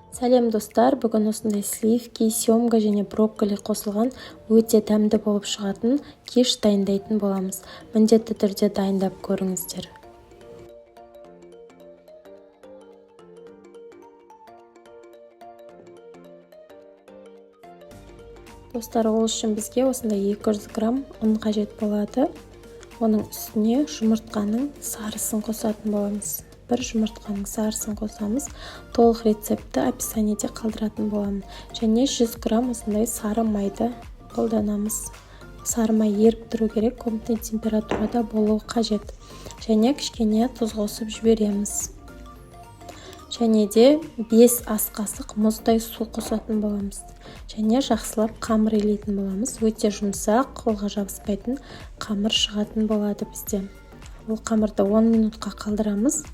Сәлем достар, бүгін осындай сливки, семга және брокколи қосылған өте дәмді болып шығатын киш дайындайтын боламыз. Міндетті түрде дайындап көріңіздер. Достар, ол үшін бізге осындай 200 грамм ұн қажет болады. Оның үстіне жұмыртқаның сарысын қосатын боламыз. Бір жұмыртқаның сарысын қосамыз. Толық рецепті описаниеде қалдыратын боламын. Және 100 грамм осындай сары майды қолданамыз. Сары май еріп тұру керек, комнатный температурада болуы қажет. Және кішкене тұз қосып жібереміз. Және де 5 ас қасық мұздай су қосатын боламыз. Және жақсылап қамыр илейтін боламыз. Өте жұмсақ, қолға жабыспайтын қамыр шығатын болады бізде. Ол қамырды 10 минутқа қалдырамыз.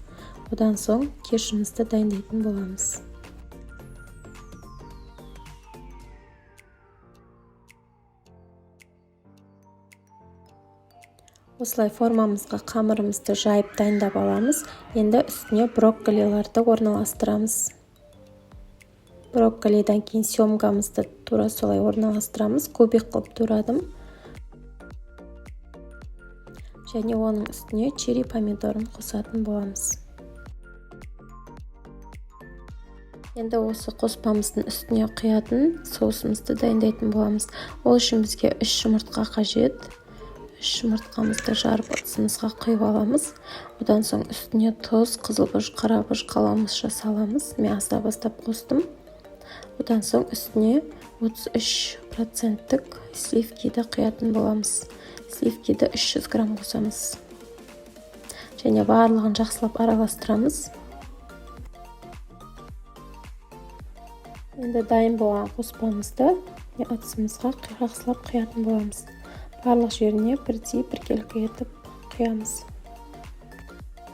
Одан соң кешімізді дайындайтын боламыз. Осылай формамызға қамырымызды жайып дайындап аламыз. Енді үстіне брокколиларды орналастырамыз. Брокколидан кейін семгамызды тура солай орналастырамыз. Кубик қылып турадым. Және оның үстіне черри помидорын қосатын боламыз. Енді осы қоспамыздың үстіне құятын соусымызды дайындайтын боламыз. Ол үшін бізге 3 жұмыртқа қажет. 3 жұмыртқамызды жарып ыдысымызға құйып аламыз. Одан соң үстіне тұз, қызылбұрыш, қарабұрыш, қаламұшша саламыз. Мен аздап қостым. Одан соң үстіне 33% сливкиді құятын боламыз. Сливкиді 300 грамм қосамыз. Және барлығын жақсылап араластырамыз. Енді дайын болған қоспамызды ыдысымызға жақсылап құятын боламыз. Барлық жеріне біркелкі етіп құямыз.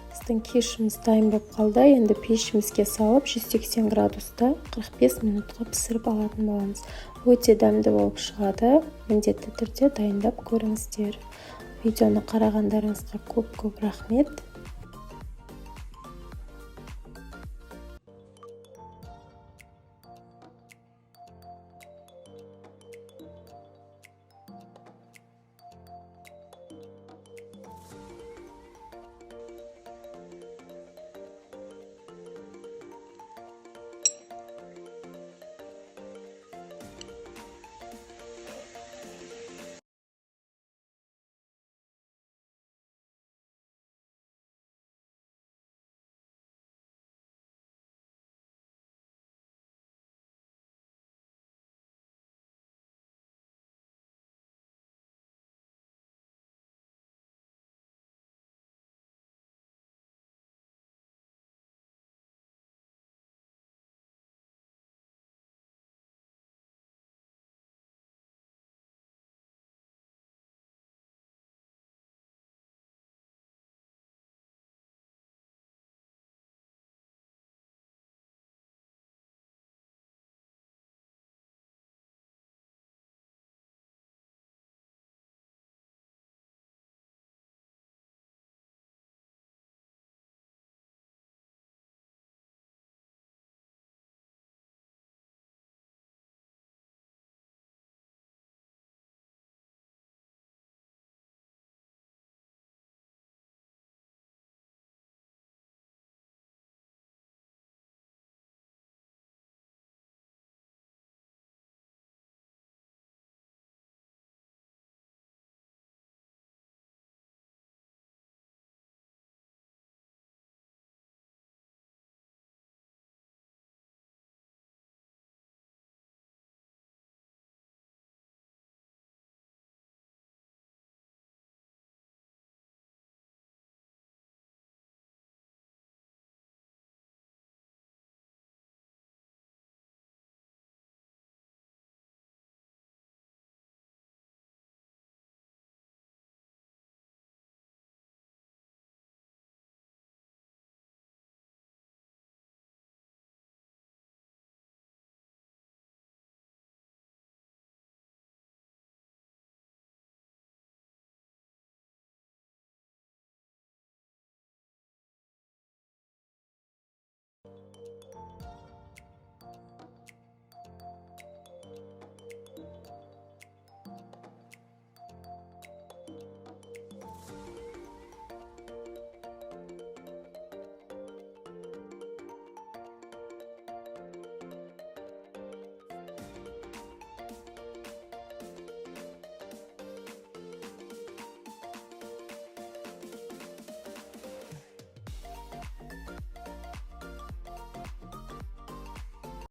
Біздің кешіміз дайын болып қалды. Енді пешімізге салып 180 градуста 45 минутқа пісіріп алатын боламыз. Өте дәмді болып шығады. Міндетті түрде дайындап көріңіздер. Видеоны қарағандарыңызға көп рахмет.